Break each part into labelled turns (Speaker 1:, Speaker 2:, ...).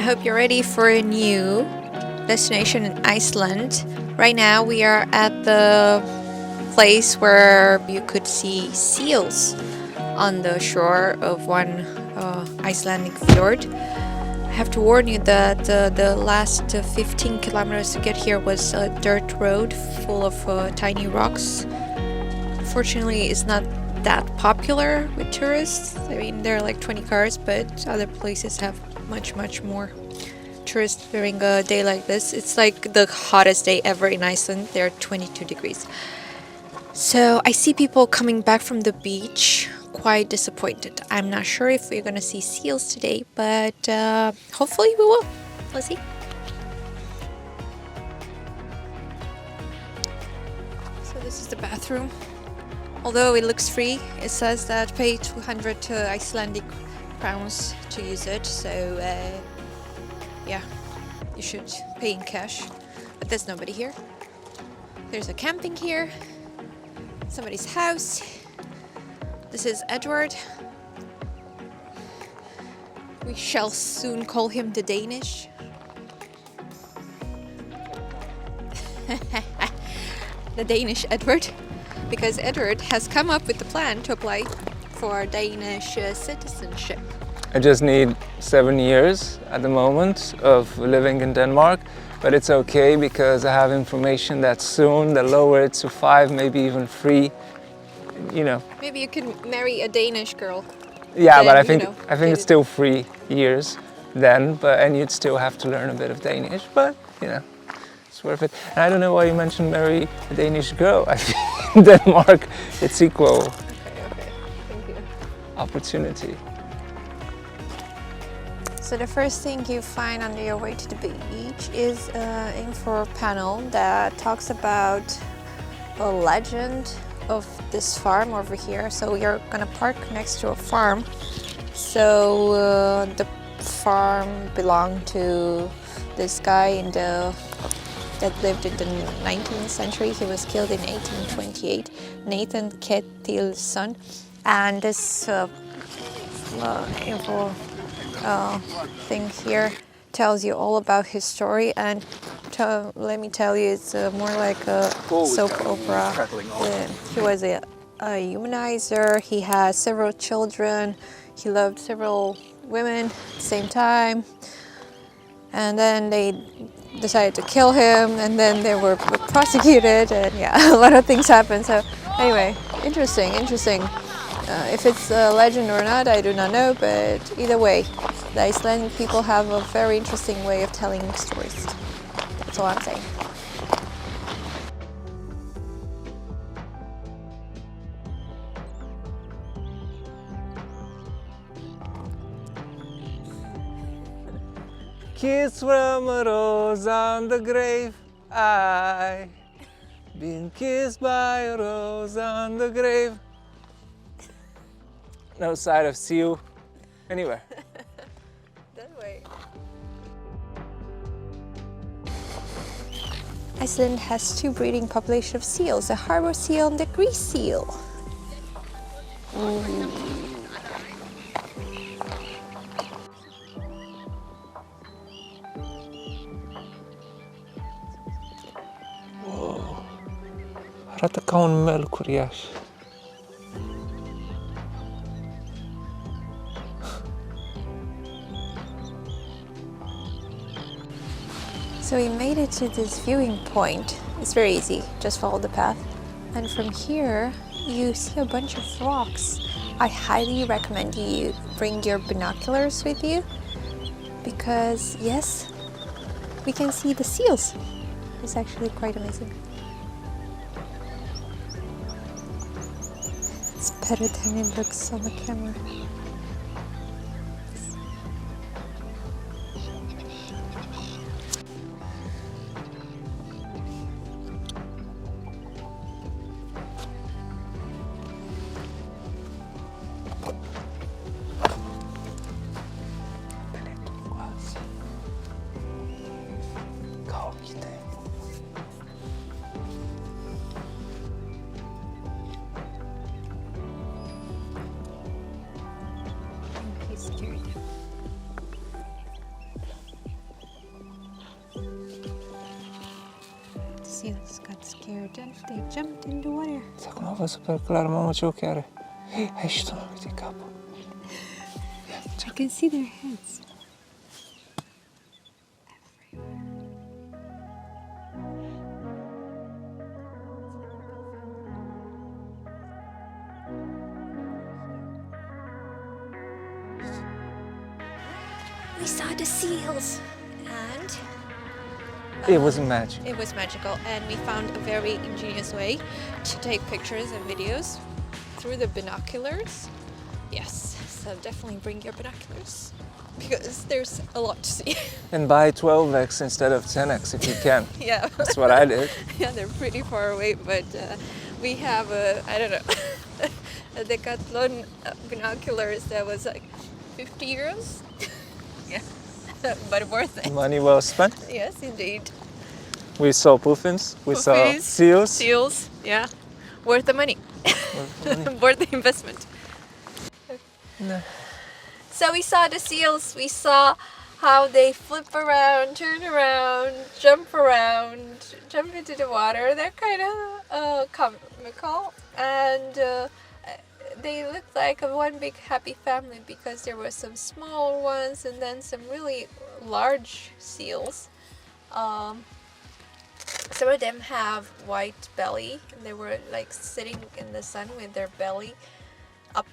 Speaker 1: hope you're ready for a new destination in Iceland. Right now we are at the place where you could see seals on the shore of one Icelandic fjord. I have to warn you that the last 15 kilometers to get here was a dirt road full of tiny rocks. Fortunately, it's not that popular with tourists. I mean, there are like 20 cars, but other places have much more tourists during a day like this. It's like the hottest day ever in Iceland. There are 22 degrees. So I see people coming back from the beach quite disappointed. I'm not sure if we're gonna see seals today, but hopefully we will. Let's see. So this is the bathroom. Although it looks free, it says that pay 200 Icelandic crowns to use it. So yeah, you should pay in cash. But there's nobody here. There's a camping here. Somebody's house. This is Edward. We shall soon call him the Danish. The Danish Edward. Because Edward has come up with the plan to apply for Danish citizenship.
Speaker 2: I just need 7 years at the moment of living in Denmark, but it's okay because I have information that soon they'll lower it to 5, maybe even 3, you know.
Speaker 1: Maybe you can marry a Danish girl.
Speaker 2: Yeah,
Speaker 1: then,
Speaker 2: but I think it's still 3 years then, and you'd still have to learn a bit of Danish, but you know, it's worth it. And I don't know why you mentioned marry a Danish girl. I think in Denmark it's equal.
Speaker 1: Okay, thank you.
Speaker 2: Opportunity.
Speaker 1: So the first thing you find on your way to the beach is an info panel that talks about a legend of this farm over here. So you're gonna park next to a farm. So the farm belonged to this guy that lived in the 19th century. He was killed in 1828, Nathan Ketil's son. And this info thing here tells you all about his story, and let me tell you, it's more like a soap opera. He was a humanizer. He had several children. He loved several women at the same time, and then they decided to kill him, and then they were prosecuted, and yeah, a lot of things happened. So anyway, interesting. If it's a legend or not, I do not know, but either way, the Icelandic people have a very interesting way of telling stories. That's all I'm saying.
Speaker 2: Kiss from a rose on the grave. I been kissed by a rose on the grave. No sight of seal anywhere.
Speaker 1: That way. Iceland has 2 breeding populations of seals, the harbor seal and the grease seal.
Speaker 2: Whoa. Ratakan melkur yash.
Speaker 1: So we made it to this viewing point. It's very easy, just follow the path. And from here, you see a bunch of rocks. I highly recommend you bring your binoculars with you because yes, we can see the seals. It's actually quite amazing. It's better than it looks on the camera. seals got scared and they jumped in the water.
Speaker 2: Tako nova super claro, mamo čukere. Hej, što nam ti kapo?
Speaker 1: I can see their heads. We saw the seals and
Speaker 2: It was magic.
Speaker 1: it was magical, and we found a very ingenious way to take pictures and videos through the binoculars. Yes, so definitely bring your binoculars because there's a lot to see.
Speaker 2: And buy 12x instead of 10x if you can.
Speaker 1: Yeah.
Speaker 2: That's what I did.
Speaker 1: Yeah, they're pretty far away, but we have I don't know, a Decathlon binoculars that was like 50 euros. Yeah, but worth it.
Speaker 2: Money well spent.
Speaker 1: Yes, indeed.
Speaker 2: We saw puffins. We saw
Speaker 1: Puppies,
Speaker 2: seals.
Speaker 1: Seals, yeah. Worth the money. Worth the investment.
Speaker 2: No.
Speaker 1: So we saw the seals. We saw how they flip around, turn around, jump into the water. They're kind of comical, and they looked like one big happy family because there were some small ones and then some really large seals. Some of them have white belly, and they were like sitting in the sun with their belly up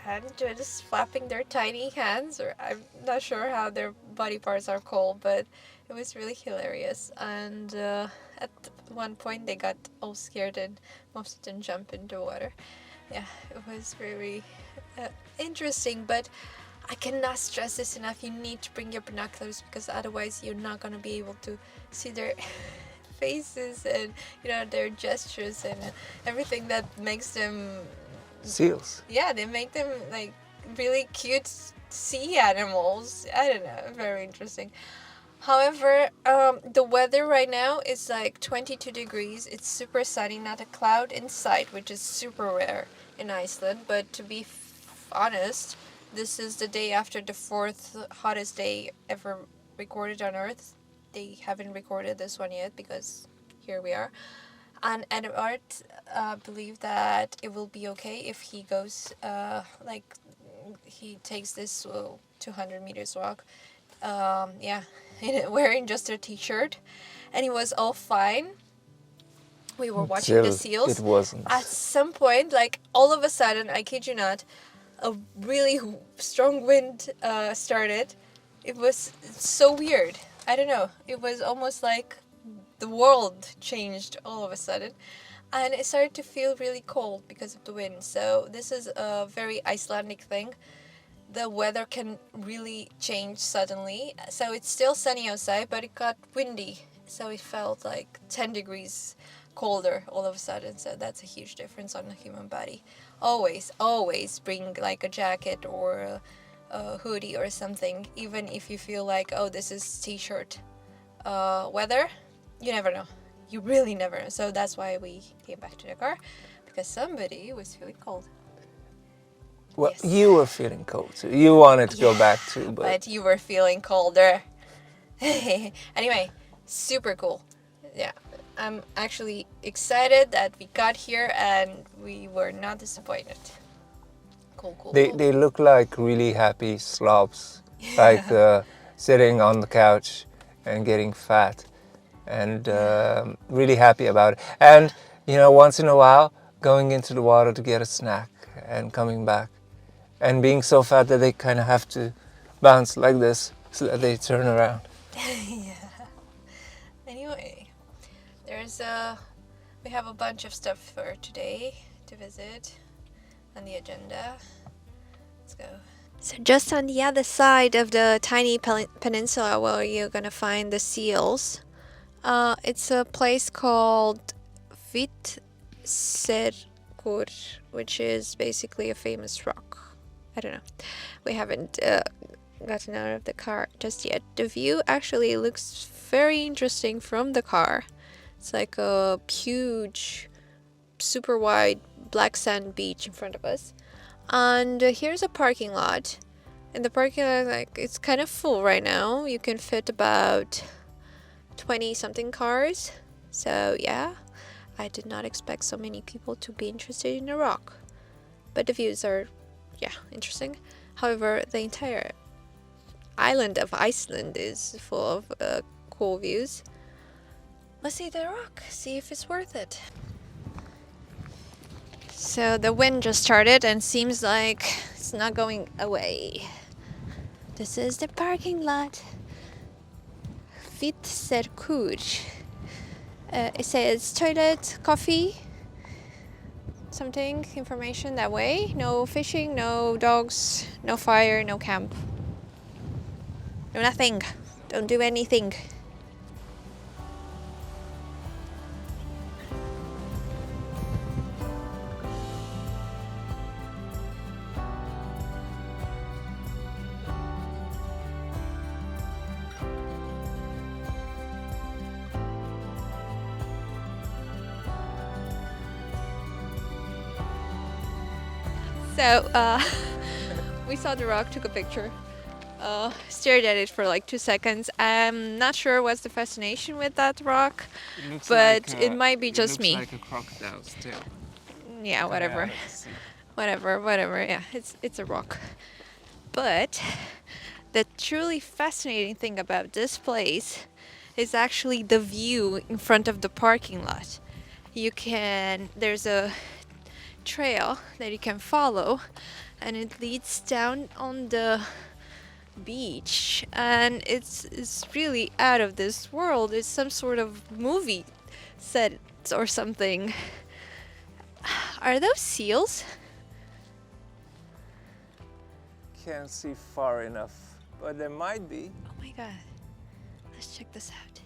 Speaker 1: and just flapping their tiny hands, or I'm not sure how their body parts are called, but it was really hilarious. And at one point they got all scared and most of them jumped into water. Yeah, it was very interesting, but I cannot stress this enough. You need to bring your binoculars because otherwise you're not going to be able to see their faces and their gestures and everything that makes them
Speaker 2: Seals.
Speaker 1: Yeah, they make them like really cute sea animals. I don't know, very interesting. However, the weather right now is like 22 degrees. It's super sunny, not a cloud in sight, which is super rare in Iceland. But to be honest, this is the day after the 4th hottest day ever recorded on Earth. They haven't recorded this one yet because here we are. And Embark believe that it will be okay if he goes, he takes this 200 meters walk. Wearing just a t-shirt, and he was all fine. We were watching the seals.
Speaker 2: It wasn't.
Speaker 1: At some point, like all of a sudden, I kid you not, a really strong wind started. It was so weird. I don't know. It was almost like the world changed all of a sudden, and it started to feel really cold because of the wind. So this is a very Icelandic thing. The weather can really change suddenly. So it's still sunny outside, but it got windy. So it felt like 10 degrees colder all of a sudden. So that's a huge difference on the human body. Always bring like a jacket or a hoodie or something. Even if you feel like, oh, this is t-shirt weather. You never know. You really never know. So that's why we came back to the car, because somebody was feeling cold.
Speaker 2: Well,
Speaker 1: Yes.
Speaker 2: you were feeling cold too. You wanted to go back too,
Speaker 1: But you were feeling colder. Anyway, super cool. Yeah, I'm actually excited that we got here and we were not disappointed. Cool.
Speaker 2: They look like really happy slobs, like sitting on the couch and getting fat, and really happy about it. And once in a while, going into the water to get a snack and coming back, and being so fat that they kind of have to bounce like this so that they turn around.
Speaker 1: Yeah. Anyway, we have a bunch of stuff for today to visit on the agenda. Let's go. So just on the other side of the tiny peninsula where you're gonna find the seals, it's a place called Hvitserkur, which is basically a famous rock. I don't know. We haven't gotten out of the car just yet. The view actually looks very interesting from the car. It's like a huge, super wide black sand beach in front of us. And here's a parking lot. And the parking lot, it's kind of full right now. You can fit about 20 something cars. So yeah, I did not expect so many people to be interested in the rock. But the views are, yeah, interesting. However, the entire island of Iceland is full of cool views. Let's see the rock, see if it's worth it. So the wind just started and seems like it's not going away. This is the parking lot. Hvitserkur. It says toilet, coffee, something, information that way. No fishing, no dogs, no fire, no camp. No nothing. Don't do anything. So, we saw the rock, took a picture, stared at it for like 2 seconds. I'm not sure what's the fascination with that rock, but it might be just me.
Speaker 2: It looks like a crocodile still.
Speaker 1: Yeah, whatever. Whatever. Yeah, it's a rock. But the truly fascinating thing about this place is actually the view in front of the parking lot. There's a trail that you can follow, and it leads down on the beach, and it's really out of this world. It's some sort of movie set or something. Are those seals?
Speaker 2: Can't see far enough, but there might be.
Speaker 1: Oh my god, let's check this out.